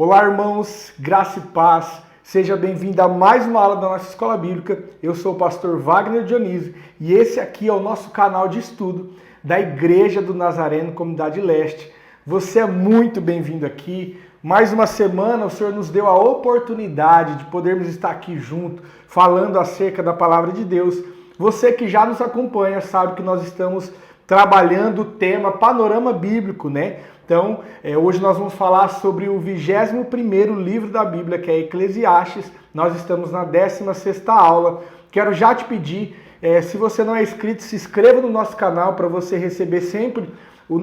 Olá, irmãos, graça e paz. Seja bem-vindo a mais uma aula da nossa Escola Bíblica. Eu sou o pastor Wagner Dionísio e esse aqui é o nosso canal de estudo da Igreja do Nazareno, Comunidade Leste. Você é muito bem-vindo aqui. Mais uma semana o Senhor nos deu a oportunidade de podermos estar aqui junto, falando acerca da Palavra de Deus. Você que já nos acompanha sabe que nós estamos trabalhando o tema Panorama Bíblico, né? Então, hoje nós vamos falar sobre o 21º livro da Bíblia, que é Eclesiastes. Nós estamos na 16ª aula. Quero já te pedir, se você não é inscrito, se inscreva no nosso canal para você receber sempre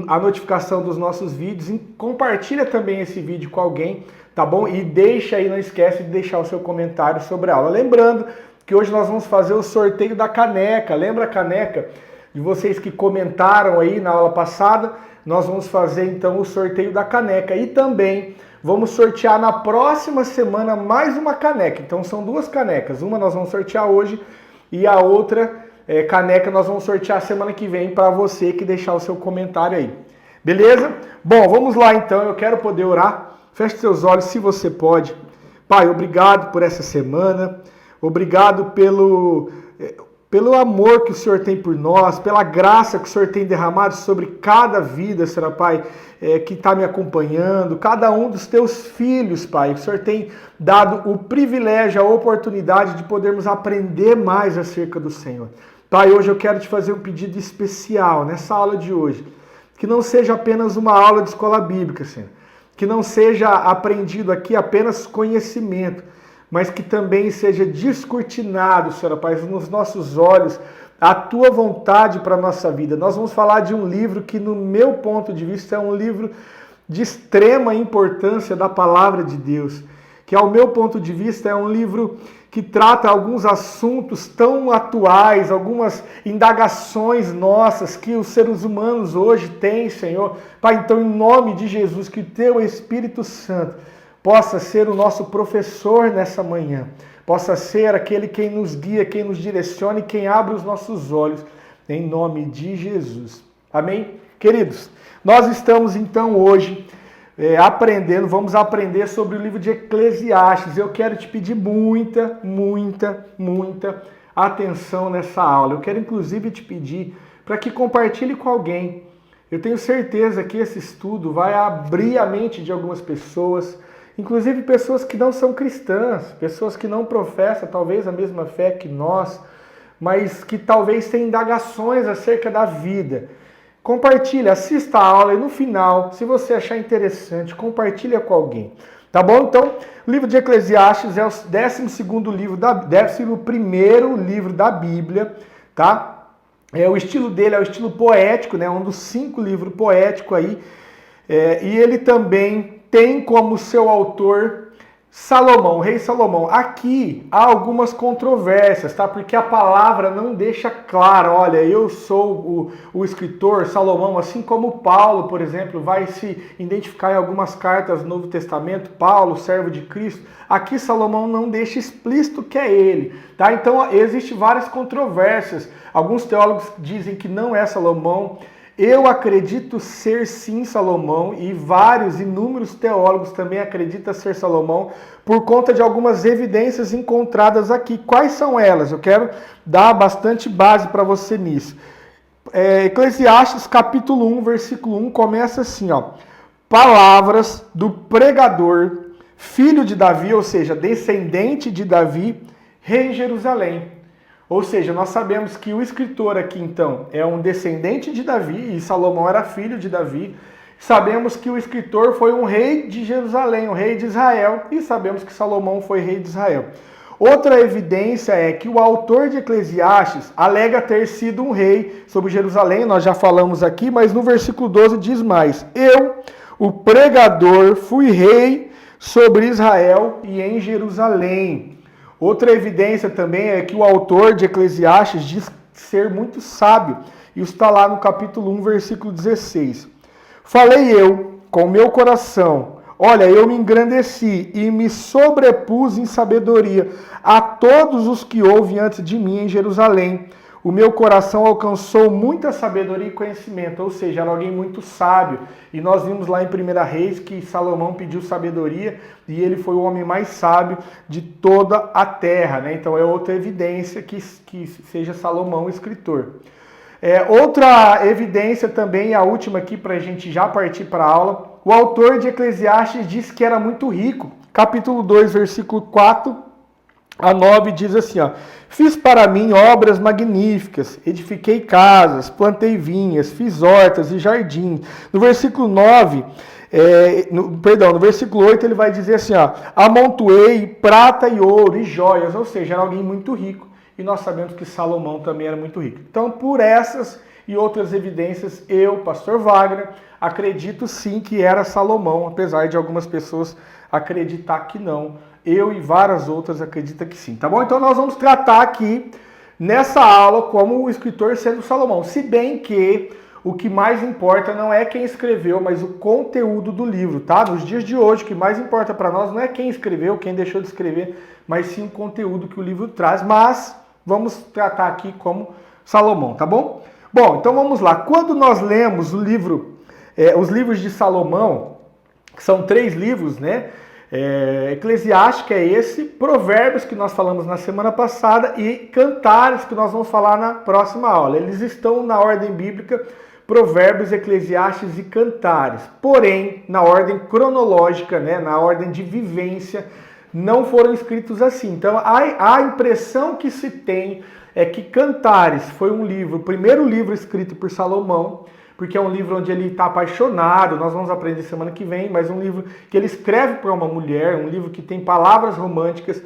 a notificação dos nossos vídeos. E compartilha também esse vídeo com alguém, tá bom? E deixa aí, não esquece de deixar o seu comentário sobre a aula. Lembrando que hoje nós vamos fazer o sorteio da caneca. Lembra a caneca de vocês que comentaram aí na aula passada? Nós vamos fazer então o sorteio da caneca e também vamos sortear na próxima semana mais uma caneca. Então são duas canecas, uma nós vamos sortear hoje e a outra caneca nós vamos sortear semana que vem para você que deixar o seu comentário aí. Beleza? Bom, vamos lá então, eu quero poder orar. Feche seus olhos se você pode. Pai, obrigado por essa semana, obrigado pelo amor que o Senhor tem por nós, pela graça que o Senhor tem derramado sobre cada vida, Senhor Pai, que está me acompanhando, cada um dos teus filhos, Pai. O Senhor tem dado o privilégio, a oportunidade de podermos aprender mais acerca do Senhor. Pai, hoje eu quero te fazer um pedido especial nessa aula de hoje, que não seja apenas uma aula de escola bíblica, Senhor, que não seja aprendido aqui apenas conhecimento, mas que também seja descortinado, Senhor Pai, nos nossos olhos, a Tua vontade para a nossa vida. Nós vamos falar de um livro que, no meu ponto de vista, é um livro de extrema importância da Palavra de Deus, que, ao meu ponto de vista, é um livro que trata alguns assuntos tão atuais, algumas indagações nossas que os seres humanos hoje têm, Senhor. Pai, então, em nome de Jesus, que o Teu Espírito Santo possa ser o nosso professor nessa manhã, possa ser aquele quem nos guia, quem nos direciona e quem abre os nossos olhos, em nome de Jesus. Amém? Queridos, nós estamos então hoje vamos aprender sobre o livro de Eclesiastes. Eu quero te pedir muita atenção nessa aula. Eu quero inclusive te pedir para que compartilhe com alguém. Eu tenho certeza que esse estudo vai abrir a mente de algumas pessoas, inclusive pessoas que não são cristãs, pessoas que não professam talvez a mesma fé que nós, mas que talvez tenham indagações acerca da vida. Compartilha, assista a aula e no final, se você achar interessante, compartilha com alguém. Tá bom? Então, o livro de Eclesiastes é o 11º livro da Bíblia, tá? O estilo dele é o estilo poético, né? Um dos 5 livros poéticos aí. E ele também tem como seu autor Salomão, o rei Salomão. Aqui há algumas controvérsias, tá? Porque a palavra não deixa claro, olha, eu sou o escritor Salomão, assim como Paulo, por exemplo, vai se identificar em algumas cartas do Novo Testamento, Paulo, servo de Cristo. Aqui Salomão não deixa explícito que é ele, tá? Então existem várias controvérsias. Alguns teólogos dizem que não é Salomão. Eu acredito ser sim Salomão e inúmeros teólogos também acreditam ser Salomão por conta de algumas evidências encontradas aqui. Quais são elas? Eu quero dar bastante base para você nisso. Eclesiastes capítulo 1, versículo 1 começa assim, ó. Palavras do pregador, filho de Davi, ou seja, descendente de Davi, rei em Jerusalém. Ou seja, nós sabemos que o escritor aqui, então, é um descendente de Davi, e Salomão era filho de Davi. Sabemos que o escritor foi um rei de Jerusalém, um rei de Israel, e sabemos que Salomão foi rei de Israel. Outra evidência é que o autor de Eclesiastes alega ter sido um rei sobre Jerusalém, nós já falamos aqui, mas no versículo 12 diz mais: eu, o pregador, fui rei sobre Israel e em Jerusalém. Outra evidência também é que o autor de Eclesiastes diz ser muito sábio. Isso está lá no capítulo 1, versículo 16. Falei eu com meu coração, olha, eu me engrandeci e me sobrepus em sabedoria a todos os que houve antes de mim em Jerusalém. o meu coração alcançou muita sabedoria e conhecimento, ou seja, era alguém muito sábio. E nós vimos lá em 1 Reis que Salomão pediu sabedoria e ele foi o homem mais sábio de toda a terra, né? Então é outra evidência que seja Salomão o escritor. Outra evidência também, a última aqui para a gente já partir para a aula, o autor de Eclesiastes diz que era muito rico. Capítulo 2, versículo 4 a 9 diz assim, ó: fiz para mim obras magníficas, edifiquei casas, plantei vinhas, fiz hortas e jardins. No versículo 9, no versículo 8 ele vai dizer assim, ó: amontoei prata e ouro e joias, ou seja, era alguém muito rico. E nós sabemos que Salomão também era muito rico. Então, por essas e outras evidências, eu, pastor Wagner, acredito sim que era Salomão, apesar de algumas pessoas acreditar que não. Eu e várias outras acreditam que sim, tá bom? Então nós vamos tratar aqui nessa aula como o escritor sendo Salomão. Se bem que o que mais importa não é quem escreveu, mas o conteúdo do livro, tá? Nos dias de hoje, o que mais importa para nós não é quem escreveu, quem deixou de escrever, mas sim o conteúdo que o livro traz. Mas vamos tratar aqui como Salomão, tá bom? Bom, então vamos lá. Quando nós lemos o livro, os livros de Salomão, que são 3 livros, né? Eclesiastes, que é esse, Provérbios, que nós falamos na semana passada, e Cantares, que nós vamos falar na próxima aula. Eles estão na ordem bíblica, Provérbios, Eclesiastes e Cantares. Porém, na ordem cronológica, né, na ordem de vivência, não foram escritos assim. Então, a impressão que se tem é que Cantares foi um livro, o primeiro livro escrito por Salomão, porque é um livro onde ele está apaixonado, nós vamos aprender semana que vem, mas um livro que ele escreve para uma mulher, um livro que tem palavras românticas.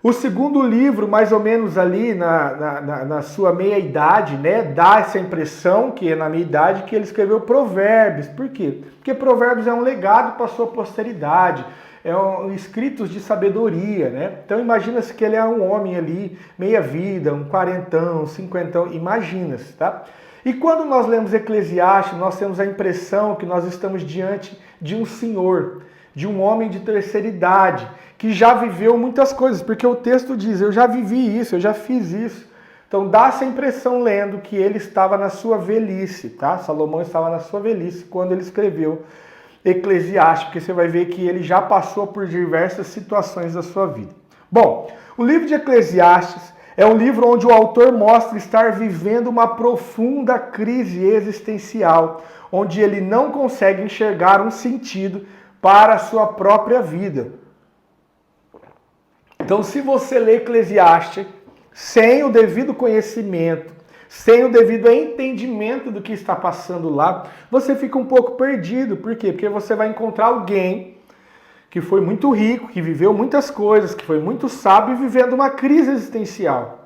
O segundo livro, mais ou menos ali na sua meia-idade, né, dá essa impressão, que é na meia-idade, que ele escreveu Provérbios. Por quê? Porque Provérbios é um legado para a sua posteridade, escritos de sabedoria, né? Então imagina-se que ele é um homem ali, meia-vida, um quarentão, cinquentão, imagina-se, tá? E quando nós lemos Eclesiastes, nós temos a impressão que nós estamos diante de um senhor, de um homem de terceira idade, que já viveu muitas coisas, porque o texto diz, eu já vivi isso, eu já fiz isso. Então dá essa impressão lendo que ele estava na sua velhice, tá? Salomão estava na sua velhice quando ele escreveu Eclesiastes, porque você vai ver que ele já passou por diversas situações da sua vida. Bom, o livro de Eclesiastes é um livro onde o autor mostra estar vivendo uma profunda crise existencial, onde ele não consegue enxergar um sentido para a sua própria vida. Então, se você lê Eclesiastes sem o devido conhecimento, sem o devido entendimento do que está passando lá, você fica um pouco perdido. Por quê? Porque você vai encontrar alguém que foi muito rico, que viveu muitas coisas, que foi muito sábio e vivendo uma crise existencial.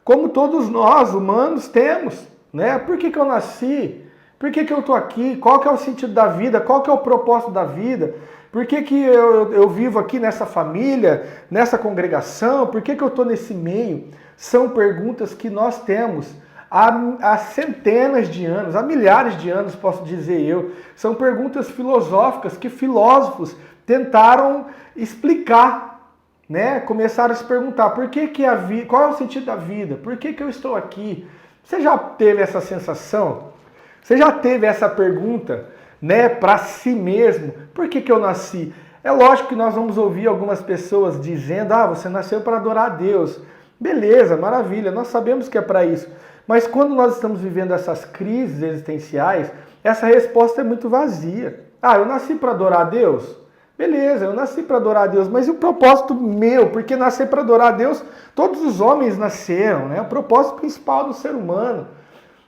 Como todos nós, humanos, temos, né? Por que eu nasci? Por que eu estou aqui? Qual que é o sentido da vida? Qual que é o propósito da vida? Por que eu vivo aqui nessa família, nessa congregação? Por que eu estou nesse meio? São perguntas que nós temos há centenas de anos, há milhares de anos, posso dizer eu. São perguntas filosóficas que filósofos tentaram explicar, né? Começaram a se perguntar por que a vida, qual é o sentido da vida? Por que eu estou aqui? Você já teve essa sensação? Você já teve essa pergunta, né, para si mesmo? Por que eu nasci? É lógico que nós vamos ouvir algumas pessoas dizendo: "Ah, você nasceu para adorar a Deus". Beleza, maravilha, nós sabemos que é para isso. Mas quando nós estamos vivendo essas crises existenciais, essa resposta é muito vazia. Ah, eu nasci para adorar a Deus? Beleza, eu nasci para adorar a Deus, mas e o propósito meu? Porque nascer para adorar a Deus, todos os homens nasceram, né? O propósito principal do ser humano.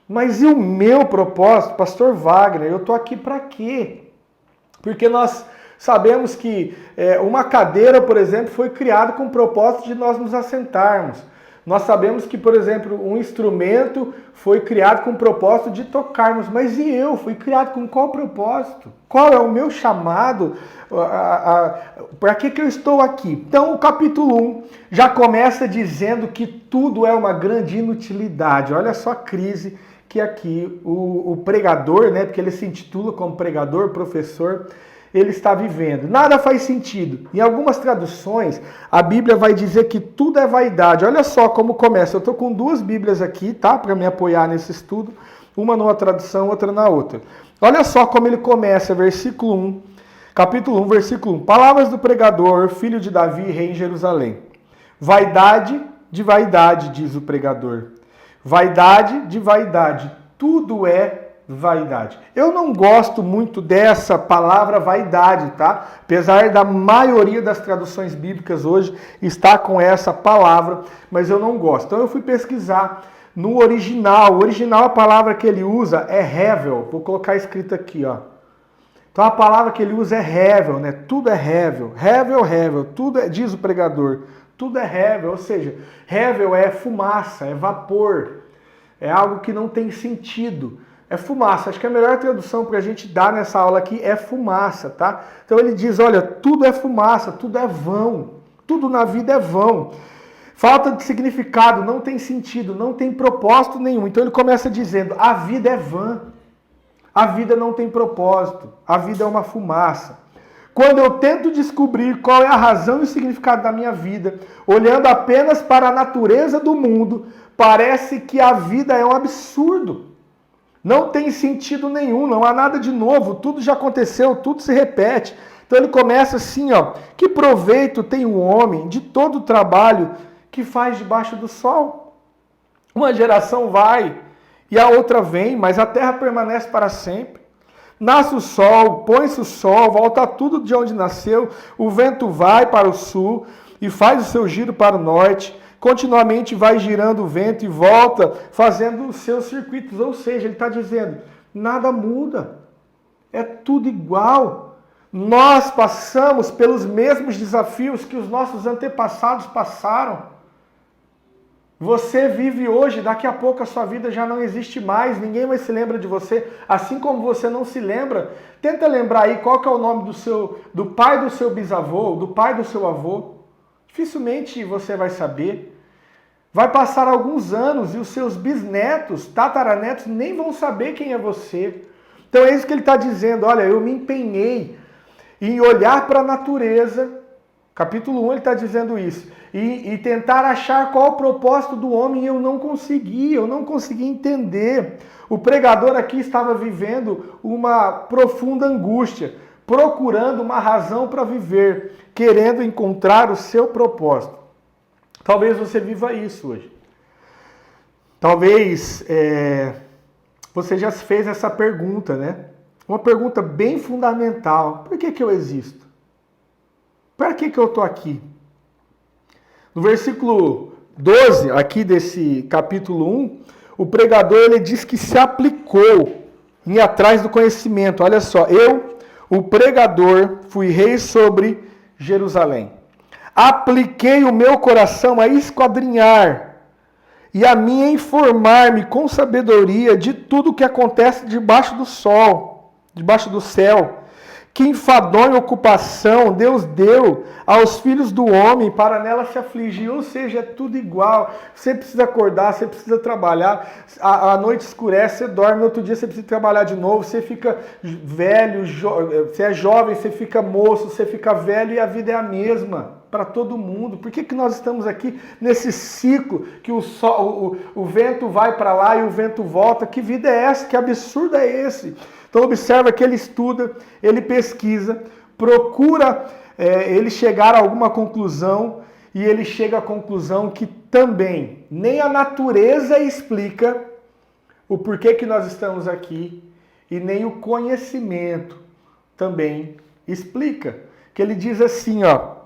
Mas e o meu propósito, pastor Wagner? Eu estou aqui para quê? Porque nós sabemos que uma cadeira, por exemplo, foi criada com o propósito de nós nos assentarmos. Nós sabemos que, por exemplo, um instrumento foi criado com o propósito de tocarmos. Mas e eu? Fui criado com qual propósito? Qual é o meu chamado? Para que eu estou aqui? Então, o capítulo 1 já começa dizendo que tudo é uma grande inutilidade. Olha só a crise que aqui o pregador, né, porque ele se intitula como pregador, professor, ele está vivendo. Nada faz sentido. Em algumas traduções, a Bíblia vai dizer que tudo é vaidade. Olha só como começa. Eu estou com 2 Bíblias aqui, tá? Para me apoiar nesse estudo. Uma numa tradução, outra na outra. Olha só como ele começa, versículo 1. Capítulo 1, versículo 1. Palavras do pregador, filho de Davi, rei em Jerusalém. Vaidade de vaidade, diz o pregador. Vaidade de vaidade. Tudo é vaidade. Eu não gosto muito dessa palavra vaidade, tá? Apesar da maioria das traduções bíblicas hoje estar com essa palavra, mas eu não gosto. Então eu fui pesquisar no original. O original, a palavra que ele usa é hevel. Vou colocar escrito aqui, ó. Então a palavra que ele usa é hevel, né? Tudo é hevel. Hevel, tudo é, diz o pregador. Tudo é hevel, ou seja, hevel é fumaça, é vapor. É algo que não tem sentido. É fumaça. Acho que a melhor tradução para a gente dar nessa aula aqui é fumaça, tá? Então ele diz, olha, tudo é fumaça, tudo é vão. Tudo na vida é vão. Falta de significado, não tem sentido, não tem propósito nenhum. Então ele começa dizendo, a vida é vã. A vida não tem propósito. A vida é uma fumaça. Quando eu tento descobrir qual é a razão e o significado da minha vida, olhando apenas para a natureza do mundo, parece que a vida é um absurdo. Não tem sentido nenhum, não há nada de novo, tudo já aconteceu, tudo se repete. Então ele começa assim, ó, que proveito tem o homem de todo o trabalho que faz debaixo do sol? Uma geração vai e a outra vem, mas a terra permanece para sempre. Nasce o sol, põe-se o sol, volta tudo de onde nasceu, o vento vai para o sul e faz o seu giro para o norte. Continuamente vai girando o vento e volta fazendo os seus circuitos. Ou seja, ele está dizendo, nada muda. É tudo igual. Nós passamos pelos mesmos desafios que os nossos antepassados passaram. Você vive hoje, daqui a pouco a sua vida já não existe mais, ninguém mais se lembra de você, assim como você não se lembra. Tenta lembrar aí qual que é o nome do pai do seu bisavô, do pai do seu avô. Dificilmente você vai saber. Vai passar alguns anos e os seus bisnetos, tataranetos, nem vão saber quem é você. Então é isso que ele está dizendo. Olha, eu me empenhei em olhar para a natureza. Capítulo 1 ele está dizendo isso. E tentar achar qual o propósito do homem. Eu não consegui entender. O pregador aqui estava vivendo uma profunda angústia, procurando uma razão para viver, querendo encontrar o seu propósito. Talvez você viva isso hoje. Talvez você já se fez essa pergunta, né? Uma pergunta bem fundamental. Por que eu existo? Para que eu estou aqui? No versículo 12, aqui desse capítulo 1, o pregador ele diz que se aplicou em ir atrás do conhecimento. Olha só, eu, o pregador, fui rei sobre Jerusalém. Apliquei o meu coração a esquadrinhar e a mim a informar-me com sabedoria de tudo o que acontece debaixo do sol, debaixo do céu. Que enfadonha ocupação Deus deu aos filhos do homem para nela se afligir. Ou seja, é tudo igual. Você precisa acordar, você precisa trabalhar. A noite escurece, você dorme. No outro dia você precisa trabalhar de novo. Você fica velho, você é jovem, você fica moço, você fica velho e a vida é a mesma para todo mundo. Por que nós estamos aqui nesse ciclo que o vento vai para lá e o vento volta? Que vida é essa? Que absurdo é esse? Então observa que ele estuda, ele pesquisa, procura ele chegar a alguma conclusão e ele chega à conclusão que também nem a natureza explica o porquê que nós estamos aqui e nem o conhecimento também explica. Que ele diz assim, ó,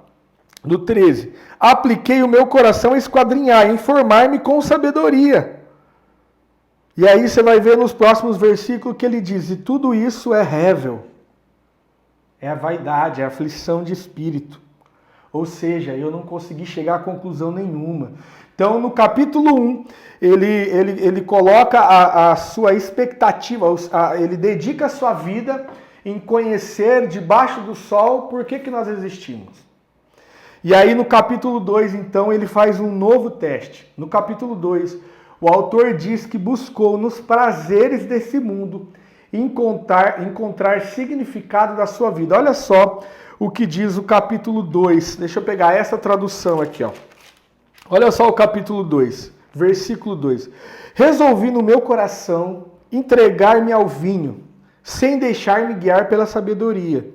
no 13, apliquei o meu coração a esquadrinhar, a informar-me com sabedoria. E aí você vai ver nos próximos versículos que ele diz, e tudo isso é hevel. É a vaidade, é a aflição de espírito. Ou seja, eu não consegui chegar a conclusão nenhuma. Então, no capítulo 1, ele coloca a sua expectativa, ele dedica a sua vida em conhecer debaixo do sol por que nós existimos. E aí no capítulo 2, então, ele faz um novo teste. No capítulo 2, o autor diz que buscou nos prazeres desse mundo e encontrar significado da sua vida. Olha só o que diz o capítulo 2. Deixa eu pegar essa tradução aqui, ó. Olha só o capítulo 2, versículo 2. Resolvi no meu coração entregar-me ao vinho, sem deixar-me guiar pela sabedoria,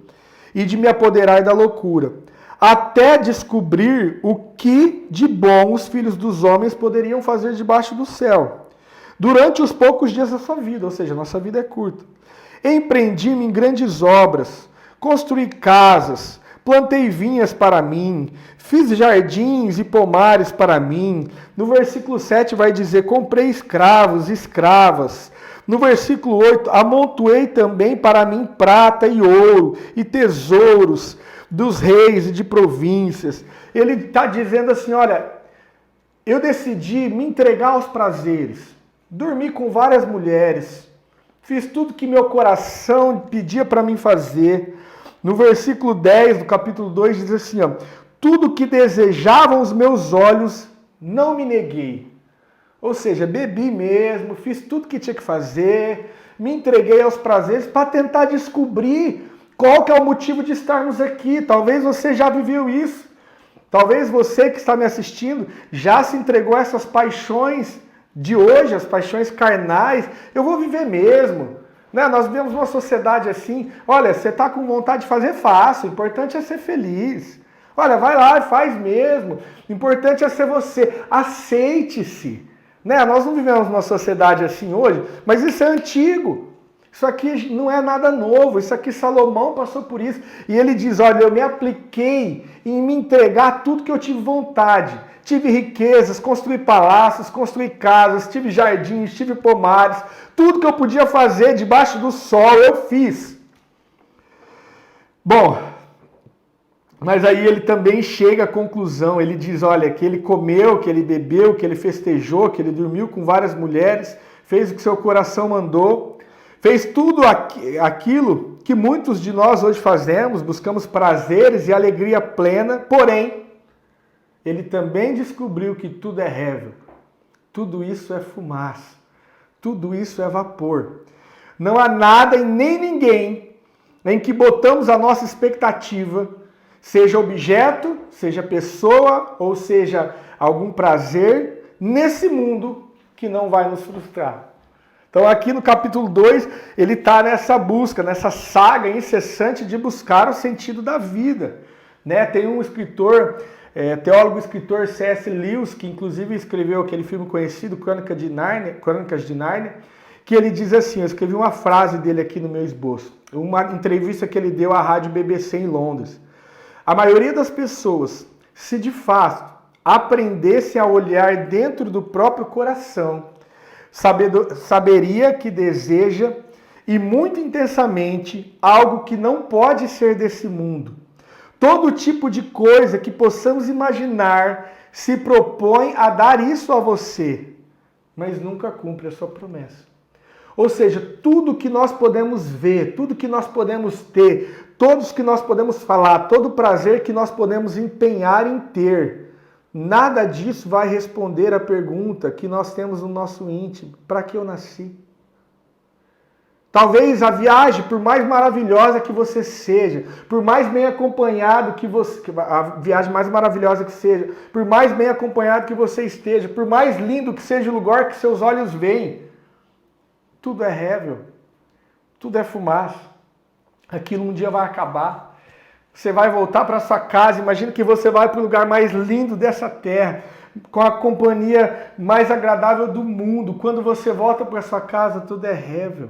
e de me apoderar da loucura, até descobrir o que de bom os filhos dos homens poderiam fazer debaixo do céu, durante os poucos dias da sua vida, ou seja, nossa vida é curta. Empreendi-me em grandes obras, construí casas, plantei vinhas para mim, fiz jardins e pomares para mim. No versículo 7 vai dizer, comprei escravos e escravas. No versículo 8, amontoei também para mim prata e ouro e tesouros dos reis e de províncias. Ele está dizendo assim, olha, eu decidi me entregar aos prazeres, dormi com várias mulheres, fiz tudo que meu coração pedia para mim fazer. No versículo 10 do capítulo 2 diz assim, ó, tudo que desejavam os meus olhos, não me neguei. Ou seja, bebi mesmo, fiz tudo que tinha que fazer, me entreguei aos prazeres para tentar descobrir qual que é o motivo de estarmos aqui. Talvez você já viveu isso. Talvez você que está me assistindo já se entregou a essas paixões de hoje, as paixões carnais. Eu vou viver mesmo. Né? Nós vivemos uma sociedade assim, olha, você está com vontade de fazer, fácil, o importante é ser feliz. Olha, vai lá e faz mesmo, o importante é ser você, aceite-se. Né? Nós não vivemos numa sociedade assim hoje, mas isso é antigo. Isso aqui não é nada novo, isso aqui Salomão passou por isso. E ele diz, olha, eu me apliquei em me entregar tudo que eu tive vontade. Tive riquezas, construí palácios, construí casas, tive jardins, tive pomares. Tudo que eu podia fazer debaixo do sol, eu fiz. Bom, mas aí ele também chega à conclusão. Ele diz, olha, que ele comeu, que ele bebeu, que ele festejou, que ele dormiu com várias mulheres, fez o que seu coração mandou, fez tudo aquilo que muitos de nós hoje fazemos, buscamos prazeres e alegria plena, porém, ele também descobriu que tudo é rével, tudo isso é fumaça, tudo isso é vapor. Não há nada e nem ninguém em que botamos a nossa expectativa, seja objeto, seja pessoa ou seja algum prazer, nesse mundo que não vai nos frustrar. Então aqui no capítulo 2, ele está nessa busca, nessa saga incessante de buscar o sentido da vida. Né? Tem um escritor... teólogo e escritor C.S. Lewis, que inclusive escreveu aquele filme conhecido, Crônicas de Nárnia, que ele diz assim, eu escrevi uma frase dele aqui no meu esboço, uma entrevista que ele deu à rádio BBC em Londres. A maioria das pessoas, se de fato aprendesse a olhar dentro do próprio coração, saberia que deseja, e muito intensamente, algo que não pode ser desse mundo. Todo tipo de coisa que possamos imaginar se propõe a dar isso a você, mas nunca cumpre a sua promessa. Ou seja, tudo que nós podemos ver, tudo que nós podemos ter, todos que nós podemos falar, todo prazer que nós podemos empenhar em ter, nada disso vai responder à pergunta que nós temos no nosso íntimo: para que eu nasci? Talvez a viagem, por mais maravilhosa que você seja, por mais bem acompanhado que você, a viagem mais maravilhosa que seja, por mais bem acompanhado que você esteja, por mais lindo que seja o lugar que seus olhos veem, tudo é rével, tudo é fumaça. Aquilo um dia vai acabar. Você vai voltar para sua casa, imagina que você vai para o lugar mais lindo dessa terra, com a companhia mais agradável do mundo. Quando você volta para sua casa, tudo é rével.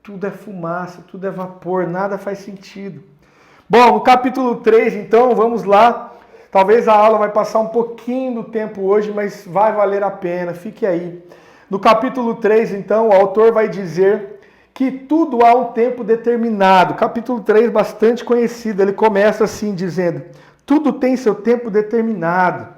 Tudo é fumaça, tudo é vapor, nada faz sentido. Bom, no capítulo 3, então, vamos lá. Talvez a aula vai passar um pouquinho do tempo hoje, mas vai valer a pena, fique aí. No capítulo 3, então, o autor vai dizer que tudo há um tempo determinado. Capítulo 3, bastante conhecido, ele começa assim, dizendo: tudo tem seu tempo determinado.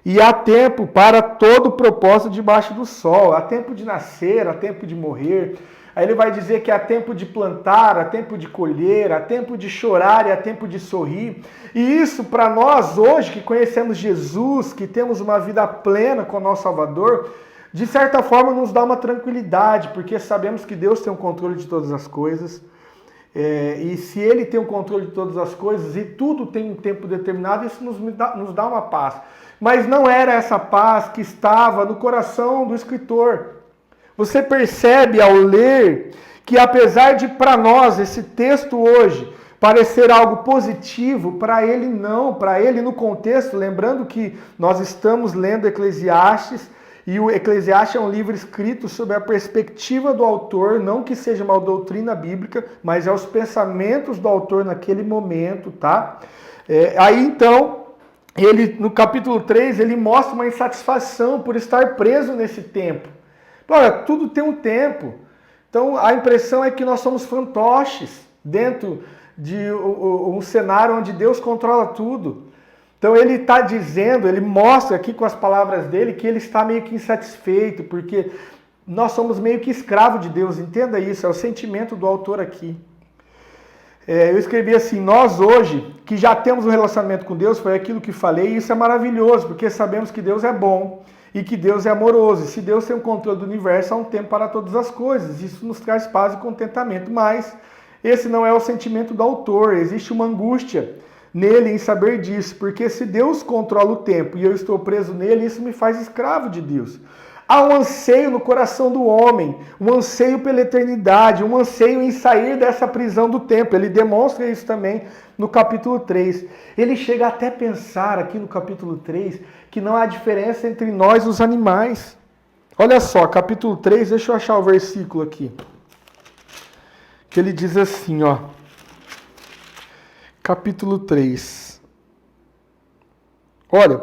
E há tempo para todo propósito debaixo do sol. Há tempo de nascer, há tempo de morrer. Aí ele vai dizer que há tempo de plantar, há tempo de colher, há tempo de chorar e há tempo de sorrir. E isso para nós hoje que conhecemos Jesus, que temos uma vida plena com o nosso Salvador, de certa forma nos dá uma tranquilidade, porque sabemos que Deus tem o controle de todas as coisas. E se Ele tem o controle de todas as coisas e tudo tem um tempo determinado, isso nos dá uma paz. Mas não era essa paz que estava no coração do escritor. Você percebe ao ler que apesar de para nós esse texto hoje parecer algo positivo, para ele não, para ele no contexto, lembrando que nós estamos lendo Eclesiastes, e o Eclesiastes é um livro escrito sob a perspectiva do autor, não que seja uma doutrina bíblica, mas é os pensamentos do autor naquele momento, tá? Aí então, ele no capítulo 3, ele mostra uma insatisfação por estar preso nesse tempo. Olha, tudo tem um tempo. Então a impressão é que nós somos fantoches dentro de um cenário onde Deus controla tudo. Então ele está dizendo, ele mostra aqui com as palavras dele que ele está meio que insatisfeito, porque nós somos meio que escravos de Deus, entenda isso, é o sentimento do autor aqui. Eu escrevi assim, nós hoje, que já temos um relacionamento com Deus, foi aquilo que falei, e isso é maravilhoso, porque sabemos que Deus é bom e que Deus é amoroso. E se Deus tem o controle do universo, há um tempo para todas as coisas, isso nos traz paz e contentamento, mas esse não é o sentimento do autor, existe uma angústia nele em saber disso, porque se Deus controla o tempo e eu estou preso nele, isso me faz escravo de Deus. Há um anseio no coração do homem, um anseio pela eternidade, um anseio em sair dessa prisão do tempo. Ele demonstra isso também no capítulo 3. Ele chega até a pensar aqui no capítulo 3 que não há diferença entre nós e os animais. Olha só, capítulo 3, deixa eu achar o versículo aqui. Que ele diz assim, ó. Capítulo 3. Olha,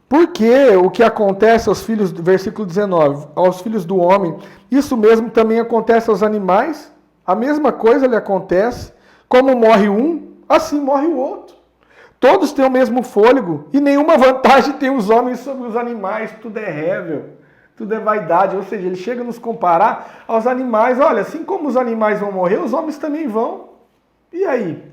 porque o que acontece aos filhos, versículo 19, aos filhos do homem, isso mesmo também acontece aos animais, a mesma coisa lhe acontece, como morre um, assim morre o outro. Todos têm o mesmo fôlego e nenhuma vantagem tem os homens sobre os animais, tudo é rével, tudo é vaidade, ou seja, ele chega a nos comparar aos animais, olha, assim como os animais vão morrer, os homens também vão, e aí?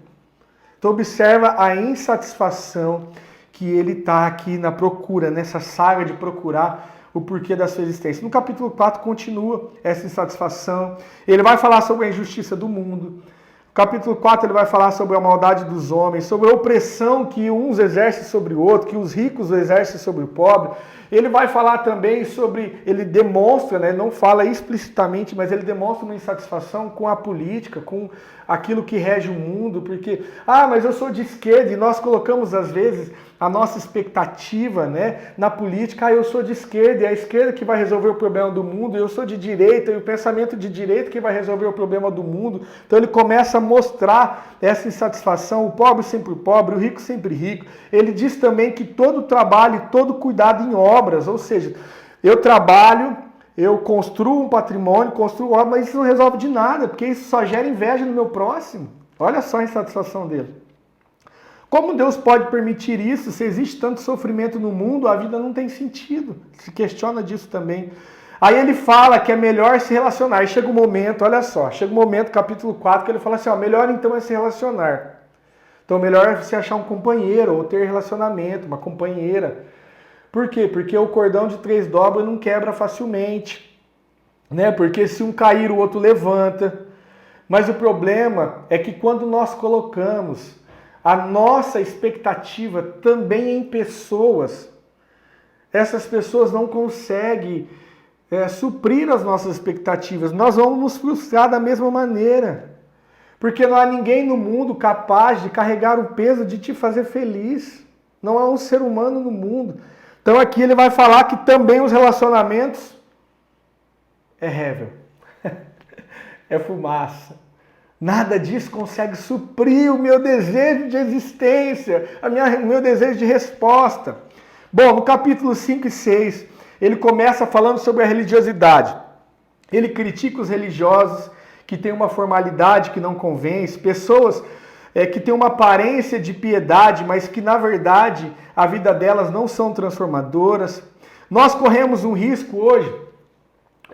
Então observa a insatisfação que ele está aqui na procura, nessa saga de procurar o porquê da sua existência. No capítulo 4 continua essa insatisfação. Ele vai falar sobre a injustiça do mundo. No capítulo 4 ele vai falar sobre a maldade dos homens, sobre a opressão que uns exercem sobre o outro, que os ricos exercem sobre o pobre. Ele vai falar também sobre, ele demonstra, né, não fala explicitamente, mas ele demonstra uma insatisfação com a política, com aquilo que rege o mundo, porque, mas eu sou de esquerda, e nós colocamos às vezes a nossa expectativa, né, na política, eu sou de esquerda, e é a esquerda que vai resolver o problema do mundo, eu sou de direita, e o pensamento de direita que vai resolver o problema do mundo. Então ele começa a mostrar essa insatisfação, o pobre sempre pobre, o rico sempre rico. Ele diz também que todo trabalho e todo cuidado em obras, ou seja, eu trabalho, eu construo um patrimônio, construo obra, mas isso não resolve de nada, porque isso só gera inveja no meu próximo. Olha só a insatisfação dele. Como Deus pode permitir isso? Se existe tanto sofrimento no mundo, a vida não tem sentido. Se questiona disso também. Aí ele fala que é melhor se relacionar. Aí chega um momento, olha só, chega um momento, capítulo 4, que ele fala assim, melhor então é se relacionar. Então melhor é você achar um companheiro, ou ter relacionamento, uma companheira. Por quê? Porque o cordão de 3 dobras não quebra facilmente. Né? Porque se um cair, o outro levanta. Mas o problema é que quando nós colocamos a nossa expectativa também em pessoas, essas pessoas não conseguem suprir as nossas expectativas. Nós vamos nos frustrar da mesma maneira. Porque não há ninguém no mundo capaz de carregar o peso de te fazer feliz. Não há um ser humano no mundo. Então aqui ele vai falar que também os relacionamentos é rével. É fumaça. Nada disso consegue suprir o meu desejo de existência, o meu desejo de resposta. Bom, no capítulo 5 e 6, ele começa falando sobre a religiosidade. Ele critica os religiosos que têm uma formalidade que não convence, pessoas que têm uma aparência de piedade, mas que na verdade a vida delas não são transformadoras. Nós corremos um risco hoje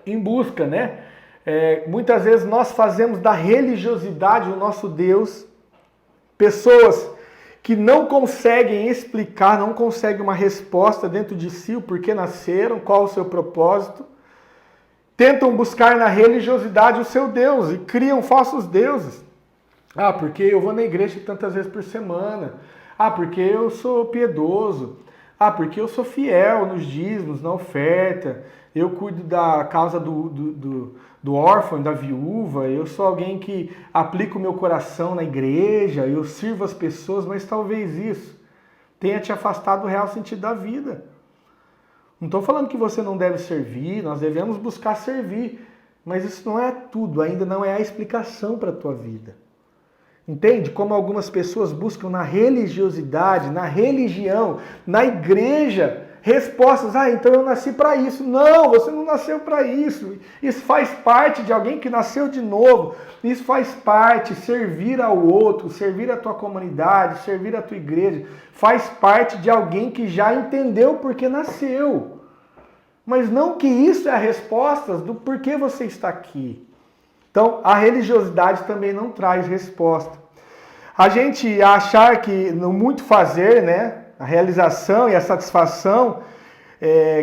em busca, né? Muitas vezes nós fazemos da religiosidade o nosso Deus. Pessoas que não conseguem explicar, não conseguem uma resposta dentro de si, o porquê nasceram, qual o seu propósito. tentam buscar na religiosidade o seu Deus e criam falsos deuses. Ah, porque eu vou na igreja tantas vezes por semana. Ah, porque eu sou piedoso. Ah, porque eu sou fiel nos dízimos, na oferta. Eu cuido da causa do órfão, da viúva. Eu sou alguém que aplica o meu coração na igreja. Eu sirvo as pessoas, mas talvez isso tenha te afastado do real sentido da vida. Não estou falando que você não deve servir, nós devemos buscar servir. Mas isso não é tudo, ainda não é a explicação para a tua vida. Entende? Como algumas pessoas buscam na religiosidade, na religião, na igreja, respostas. Ah, então eu nasci para isso. Não, você não nasceu para isso. Isso faz parte de alguém que nasceu de novo. Isso faz parte, servir ao outro, servir a tua comunidade, servir a tua igreja. Faz parte de alguém que já entendeu por que nasceu. Mas não que isso é a resposta do porquê você está aqui. Então, a religiosidade também não traz resposta. A gente achar que no muito fazer, né, a realização e a satisfação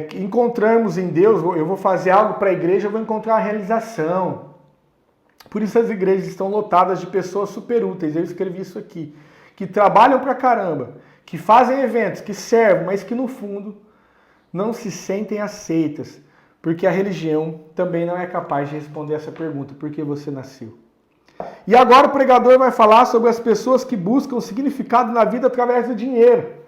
que encontramos em Deus, eu vou fazer algo para a igreja, eu vou encontrar a realização. Por isso as igrejas estão lotadas de pessoas superúteis, eu escrevi isso aqui, que trabalham pra caramba, que fazem eventos, que servem, mas que no fundo não se sentem aceitas. Porque a religião também não é capaz de responder essa pergunta, por que você nasceu? E agora o pregador vai falar sobre as pessoas que buscam significado na vida através do dinheiro.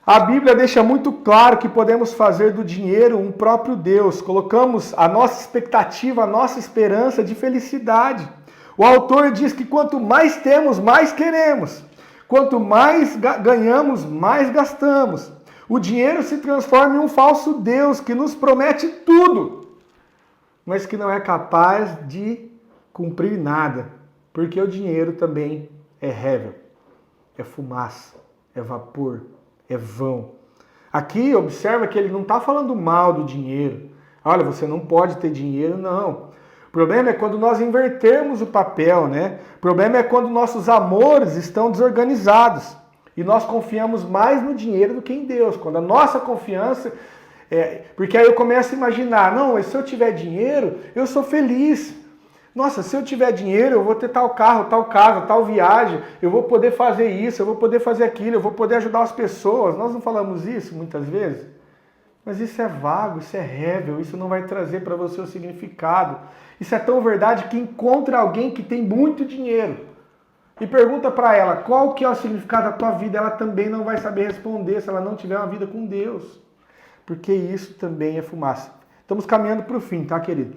A Bíblia deixa muito claro que podemos fazer do dinheiro um próprio Deus. Colocamos a nossa expectativa, a nossa esperança de felicidade. O autor diz que quanto mais temos, mais queremos. Quanto mais ganhamos, mais gastamos. O dinheiro se transforma em um falso Deus que nos promete tudo, mas que não é capaz de cumprir nada, porque o dinheiro também é rével, é fumaça, é vapor, é vão. Aqui observa que ele não está falando mal do dinheiro. Olha, você não pode ter dinheiro, não. O problema é quando nós invertermos o papel, né? O problema é quando nossos amores estão desorganizados. E nós confiamos mais no dinheiro do que em Deus. Quando a nossa confiança... porque aí eu começo a imaginar, não, se eu tiver dinheiro, eu sou feliz. Nossa, se eu tiver dinheiro, eu vou ter tal carro, tal casa, tal viagem, eu vou poder fazer isso, eu vou poder fazer aquilo, eu vou poder ajudar as pessoas. Nós não falamos isso muitas vezes? Mas isso é vago, isso é rével, isso não vai trazer para você o significado. Isso é tão verdade que encontra alguém que tem muito dinheiro e pergunta para ela qual que é o significado da tua vida, ela também não vai saber responder se ela não tiver uma vida com Deus. Porque isso também é fumaça. Estamos caminhando para o fim, tá, querido?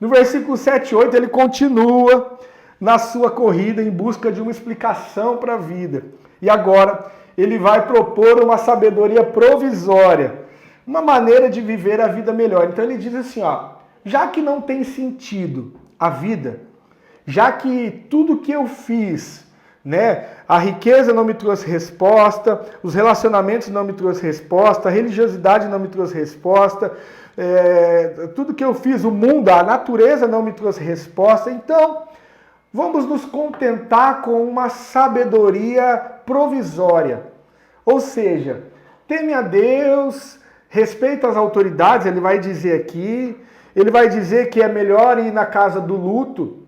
No versículo 7 e 8, ele continua na sua corrida em busca de uma explicação para a vida. E agora, ele vai propor uma sabedoria provisória, uma maneira de viver a vida melhor. Então ele diz assim, ó, já que não tem sentido a vida, já que tudo que eu fiz, né, a riqueza não me trouxe resposta, os relacionamentos não me trouxe resposta, a religiosidade não me trouxe resposta, tudo que eu fiz, o mundo, a natureza não me trouxe resposta, então vamos nos contentar com uma sabedoria provisória. Ou seja, teme a Deus, respeita as autoridades, ele vai dizer aqui, ele vai dizer que é melhor ir na casa do luto,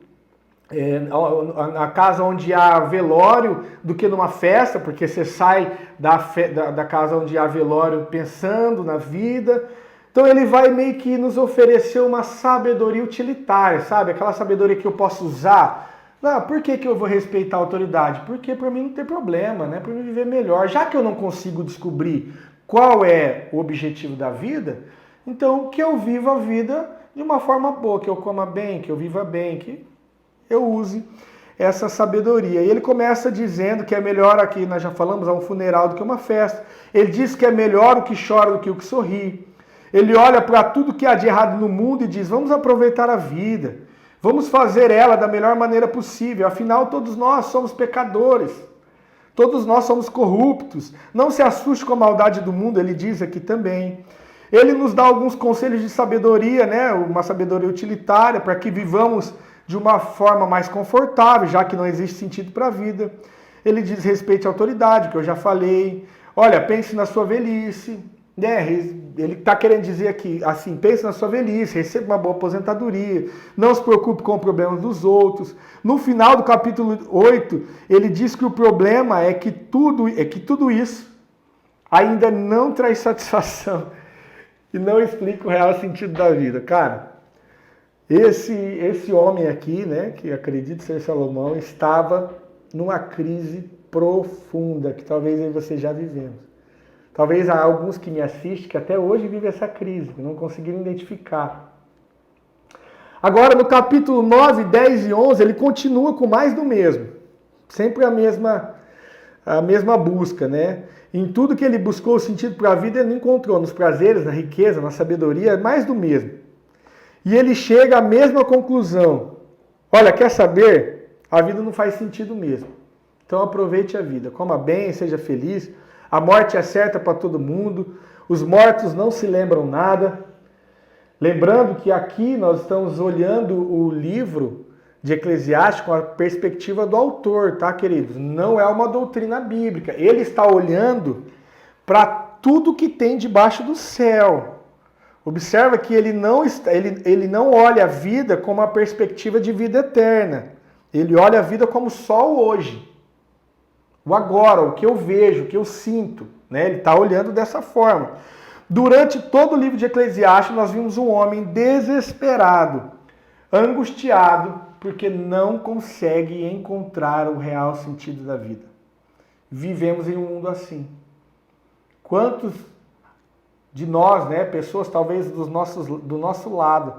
na casa onde há velório, do que numa festa, porque você sai da casa onde há velório pensando na vida. Então ele vai meio que nos oferecer uma sabedoria utilitária, sabe? Aquela sabedoria que eu posso usar. Não, por que eu vou respeitar a autoridade? Porque para mim não ter problema, né? Para mim viver melhor. Já que eu não consigo descobrir qual é o objetivo da vida, então que eu viva a vida de uma forma boa, que eu coma bem, que eu viva bem, que eu use essa sabedoria. E ele começa dizendo que é melhor, aqui nós já falamos, um funeral do que uma festa. Ele diz que é melhor o que chora do que o que sorri. Ele olha para tudo que há de errado no mundo e diz, vamos aproveitar a vida. Vamos fazer ela da melhor maneira possível. Afinal, todos nós somos pecadores. Todos nós somos corruptos. Não se assuste com a maldade do mundo, ele diz aqui também. Ele nos dá alguns conselhos de sabedoria, né? Uma sabedoria utilitária, para que vivamos de uma forma mais confortável, já que não existe sentido para a vida. Ele diz respeite à autoridade, que eu já falei. Olha, pense na sua velhice. né? Ele está querendo dizer aqui, assim, pense na sua velhice, receba uma boa aposentadoria, não se preocupe com os problemas dos outros. No final do capítulo 8, ele diz que o problema é que tudo isso ainda não traz satisfação e não explica o real sentido da vida. Cara, esse homem aqui, né, que acredito ser Salomão, estava numa crise profunda, que talvez aí você já vivemos. Talvez há alguns que me assistem que até hoje vivem essa crise, que não conseguiram identificar. Agora, no capítulo 9, 10 e 11, ele continua com mais do mesmo. Sempre a mesma busca, né? Em tudo que ele buscou o sentido para a vida, ele não encontrou. Nos prazeres, na riqueza, na sabedoria, é mais do mesmo. E ele chega à mesma conclusão. Olha, quer saber? A vida não faz sentido mesmo. Então aproveite a vida. Coma bem, seja feliz. A morte é certa para todo mundo. Os mortos não se lembram nada. Lembrando que aqui nós estamos olhando o livro de Eclesiastes com a perspectiva do autor, tá, queridos? Não é uma doutrina bíblica. Ele está olhando para tudo que tem debaixo do céu. Observa que ele não olha a vida como uma perspectiva de vida eterna. Ele olha a vida como só o hoje. O agora, o que eu vejo, o que eu sinto. Né? Ele está olhando dessa forma. Durante todo o livro de Eclesiastes, nós vimos um homem desesperado, angustiado, porque não consegue encontrar o real sentido da vida. Vivemos em um mundo assim. Quantos de nós, né, pessoas talvez do nosso lado,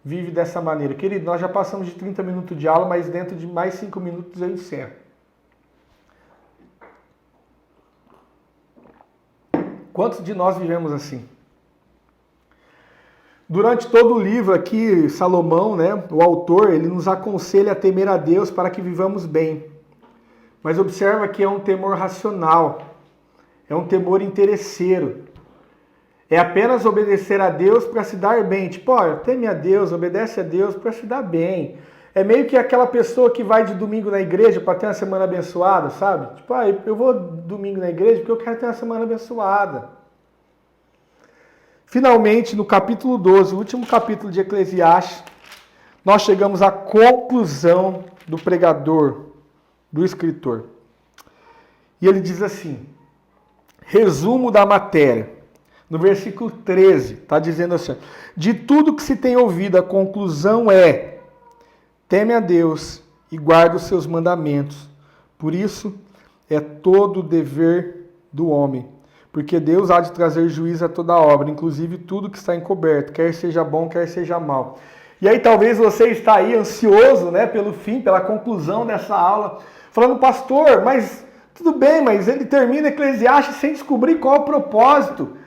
vive dessa maneira? Querido, nós já passamos de 30 minutos de aula, mas dentro de mais 5 minutos eu encerro. Quantos de nós vivemos assim? Durante todo o livro aqui, Salomão, né, o autor, ele nos aconselha a temer a Deus para que vivamos bem. Mas observa que é um temor racional, é um temor interesseiro. É apenas obedecer a Deus para se dar bem. Tipo, ó, teme a Deus, obedece a Deus para se dar bem. É meio que aquela pessoa que vai de domingo na igreja para ter uma semana abençoada, sabe? Tipo, eu vou domingo na igreja porque eu quero ter uma semana abençoada. Finalmente, no capítulo 12, o último capítulo de Eclesiastes, nós chegamos à conclusão do pregador, do escritor. E ele diz assim, resumo da matéria. No versículo 13, está dizendo assim, de tudo que se tem ouvido, a conclusão é, teme a Deus e guarda os seus mandamentos. Por isso, é todo o dever do homem. Porque Deus há de trazer juízo a toda obra, inclusive tudo que está encoberto, quer seja bom, quer seja mal. E aí talvez você está aí ansioso, né, pelo fim, pela conclusão dessa aula, falando, pastor, mas tudo bem, mas ele termina Eclesiastes sem descobrir qual é o propósito.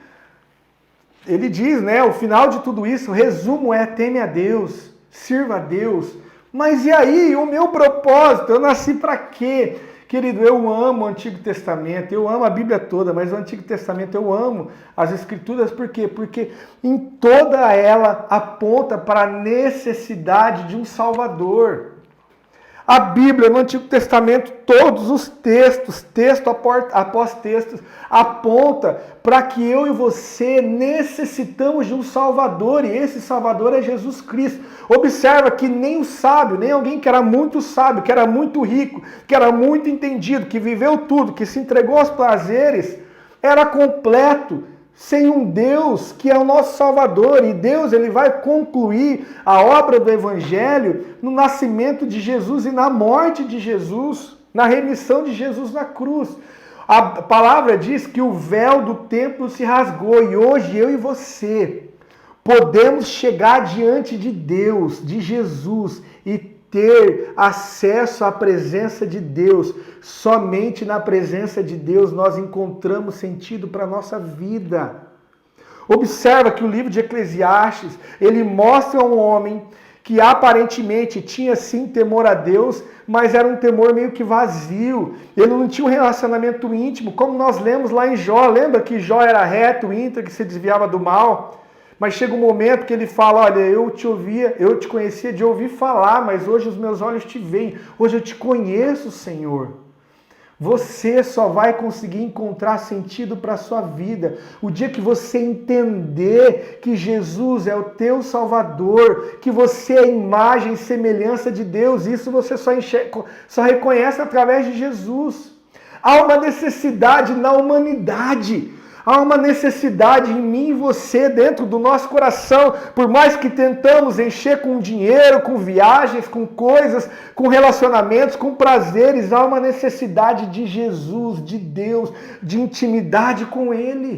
Ele diz, né, o final de tudo isso, o resumo é, teme a Deus, sirva a Deus. Mas e aí, o meu propósito? Eu nasci para quê? Querido, eu amo o Antigo Testamento, eu amo a Bíblia toda, mas o Antigo Testamento eu amo as Escrituras, por quê? Porque em toda ela aponta para a necessidade de um Salvador. A Bíblia, no Antigo Testamento, todos os textos, texto após texto, aponta para que eu e você necessitamos de um Salvador, e esse Salvador é Jesus Cristo. Observa que nem o sábio, nem alguém que era muito sábio, que era muito rico, que era muito entendido, que viveu tudo, que se entregou aos prazeres, era completo, sem um Deus que é o nosso Salvador. E Deus, ele vai concluir a obra do Evangelho no nascimento de Jesus e na morte de Jesus, na remissão de Jesus na cruz. A palavra diz que o véu do templo se rasgou e hoje eu e você podemos chegar diante de Deus, de Jesus, e ter acesso à presença de Deus. Somente na presença de Deus nós encontramos sentido para a nossa vida. Observa que o livro de Eclesiastes, ele mostra um homem que aparentemente tinha sim temor a Deus, mas era um temor meio que vazio. Ele não tinha um relacionamento íntimo, como nós lemos lá em Jó. Lembra que Jó era reto, íntegro, que se desviava do mal? Mas chega um momento que ele fala, olha, eu te conhecia de ouvir falar, mas hoje os meus olhos te veem. Hoje eu te conheço, Senhor. Você só vai conseguir encontrar sentido para a sua vida o dia que você entender que Jesus é o teu Salvador, que você é imagem e semelhança de Deus. Isso você só reconhece através de Jesus. Há uma necessidade na humanidade. Há uma necessidade em mim e você, dentro do nosso coração. Por mais que tentamos encher com dinheiro, com viagens, com coisas, com relacionamentos, com prazeres, há uma necessidade de Jesus, de Deus, de intimidade com Ele.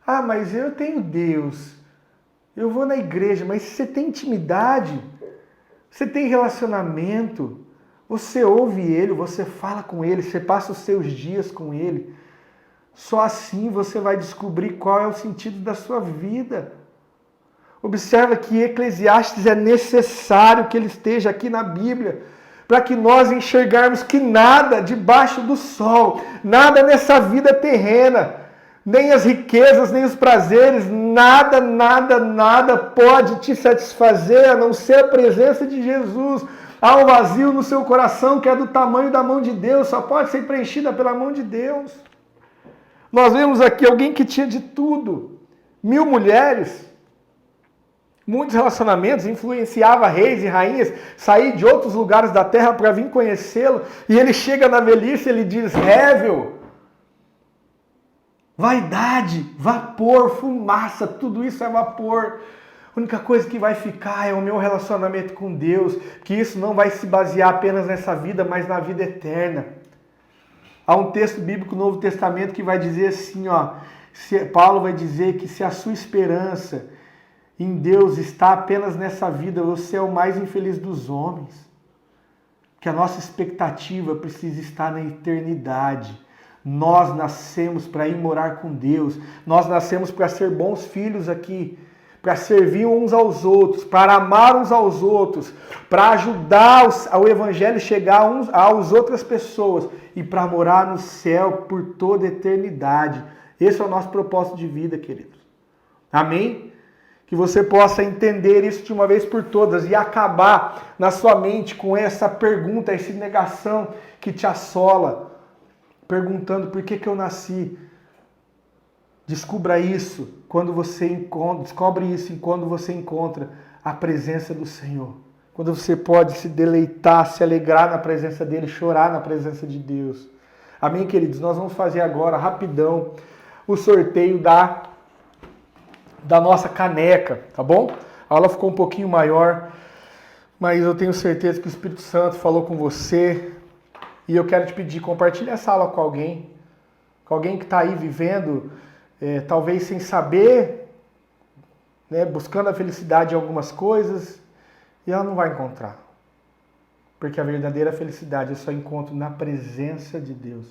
Ah, mas eu tenho Deus, eu vou na igreja, mas você tem intimidade, você tem relacionamento, você ouve Ele, você fala com Ele, você passa os seus dias com Ele. Só assim você vai descobrir qual é o sentido da sua vida. Observa que Eclesiastes é necessário que ele esteja aqui na Bíblia, para que nós enxergarmos que nada debaixo do sol, nada nessa vida terrena, nem as riquezas, nem os prazeres, nada pode te satisfazer a não ser a presença de Jesus. Há um vazio no seu coração que é do tamanho da mão de Deus, só pode ser preenchida pela mão de Deus. Nós vemos aqui alguém que tinha de tudo. 1000 mulheres, muitos relacionamentos, influenciava reis e rainhas, sair de outros lugares da terra para vir conhecê-lo. E ele chega na velhice e ele diz, rével, vaidade, vapor, fumaça, tudo isso é vapor. A única coisa que vai ficar é o meu relacionamento com Deus, que isso não vai se basear apenas nessa vida, mas na vida eterna. Há um texto bíblico no Novo Testamento que vai dizer assim, Paulo vai dizer que se a sua esperança em Deus está apenas nessa vida, você é o mais infeliz dos homens. Que a nossa expectativa precisa estar na eternidade. Nós nascemos para ir morar com Deus. Nós nascemos para ser bons filhos aqui, para servir uns aos outros, para amar uns aos outros, para ajudar o evangelho chegar às outras pessoas e para morar no céu por toda a eternidade. Esse é o nosso propósito de vida, queridos. Amém? Que você possa entender isso de uma vez por todas e acabar na sua mente com essa pergunta, essa negação que te assola, perguntando por que eu nasci. Descubra isso quando você descobre isso quando você encontra a presença do Senhor. Quando você pode se deleitar, se alegrar na presença dele, chorar na presença de Deus. Amém, queridos? Nós vamos fazer agora, rapidão, o sorteio da nossa caneca, tá bom? A aula ficou um pouquinho maior, mas eu tenho certeza que o Espírito Santo falou com você. E eu quero te pedir, compartilhe essa aula com alguém que está aí vivendo, talvez sem saber, né, buscando a felicidade em algumas coisas, e ela não vai encontrar. Porque a verdadeira felicidade eu só encontro na presença de Deus.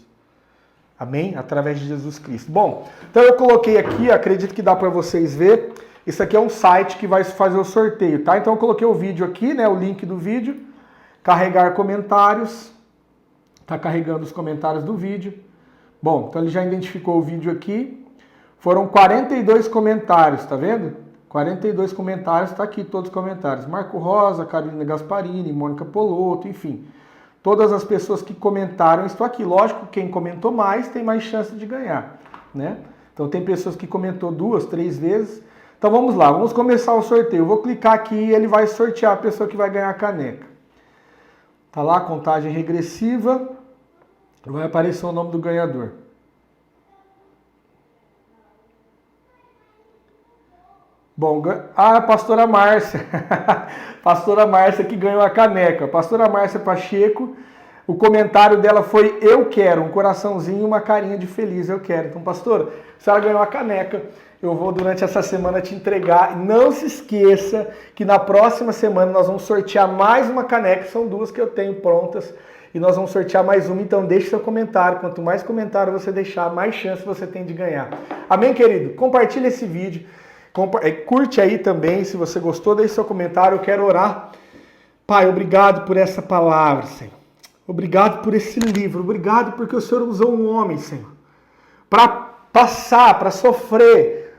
Amém? Através de Jesus Cristo. Bom, então eu coloquei aqui, acredito que dá para vocês ver. Isso aqui é um site que vai fazer o sorteio, tá? Então eu coloquei o vídeo aqui, né, o link do vídeo. Carregar comentários. Está carregando os comentários do vídeo. Bom, então ele já identificou o vídeo aqui. Foram 42 comentários, tá vendo? 42 comentários, está aqui todos os comentários. Marco Rosa, Carolina Gasparini, Mônica Polotto, enfim. Todas as pessoas que comentaram estão aqui. Lógico, quem comentou mais tem mais chance de ganhar, né? Então tem pessoas que comentou 2, 3 vezes. Então vamos lá, vamos começar o sorteio. Eu vou clicar aqui e ele vai sortear a pessoa que vai ganhar a caneca. Tá lá a contagem regressiva. Vai aparecer o nome do ganhador. Bom, a pastora Márcia. Pastora Márcia que ganhou a caneca. Pastora Márcia Pacheco, o comentário dela foi: eu quero, um coraçãozinho e uma carinha de feliz, eu quero. Então, pastora, a senhora ganhou a caneca. Eu vou durante essa semana te entregar. Não se esqueça que na próxima semana nós vamos sortear mais uma caneca. São 2 que eu tenho prontas. E nós vamos sortear mais uma, então deixe seu comentário. Quanto mais comentário você deixar, mais chance você tem de ganhar. Amém, querido? Compartilhe esse vídeo. Curte aí também, se você gostou, deixe seu comentário. Eu quero orar. Pai, obrigado por essa palavra, Senhor. Obrigado por esse livro. Obrigado porque o Senhor usou um homem, Senhor, para passar, para sofrer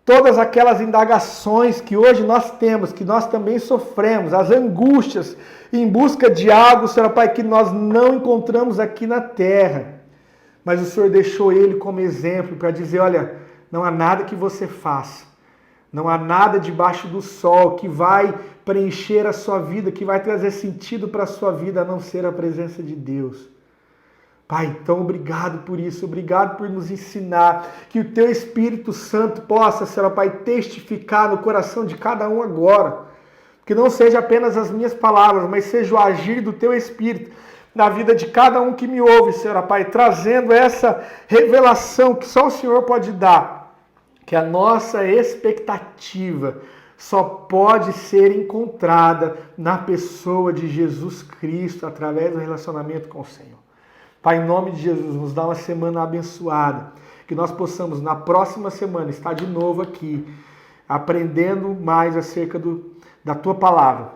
todas aquelas indagações que hoje nós temos, que nós também sofremos, as angústias em busca de algo, Senhor Pai, que nós não encontramos aqui na terra. Mas o Senhor deixou ele como exemplo para dizer, olha, não há nada que você faça, não há nada debaixo do sol que vai preencher a sua vida, que vai trazer sentido para a sua vida, a não ser a presença de Deus. Pai, então obrigado por isso, obrigado por nos ensinar, que o Teu Espírito Santo possa, Senhor Pai, testificar no coração de cada um agora. Que não seja apenas as minhas palavras, mas seja o agir do Teu Espírito na vida de cada um que me ouve, Senhor Pai, trazendo essa revelação que só o Senhor pode dar, que a nossa expectativa só pode ser encontrada na pessoa de Jesus Cristo, através do relacionamento com o Senhor. Pai, em nome de Jesus, nos dá uma semana abençoada, que nós possamos, na próxima semana, estar de novo aqui, aprendendo mais acerca da Tua Palavra.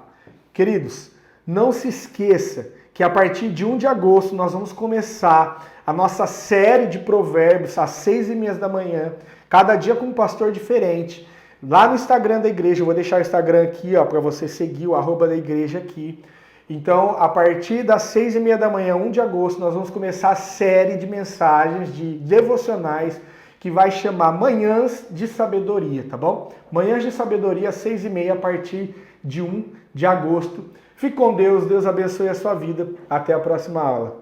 Queridos, não se esqueça que a partir de 1 de agosto nós vamos começar a nossa série de provérbios às 6h30 da manhã, cada dia com um pastor diferente, lá no Instagram da igreja. Eu vou deixar o Instagram aqui para você seguir, o @ da igreja aqui. Então, a partir das 6h30 da manhã, 1 de agosto, nós vamos começar a série de mensagens, de devocionais, que vai chamar Manhãs de Sabedoria, tá bom? Manhãs de Sabedoria, às 6h30, a partir de 1 de agosto. Fique com Deus, Deus abençoe a sua vida. Até a próxima aula.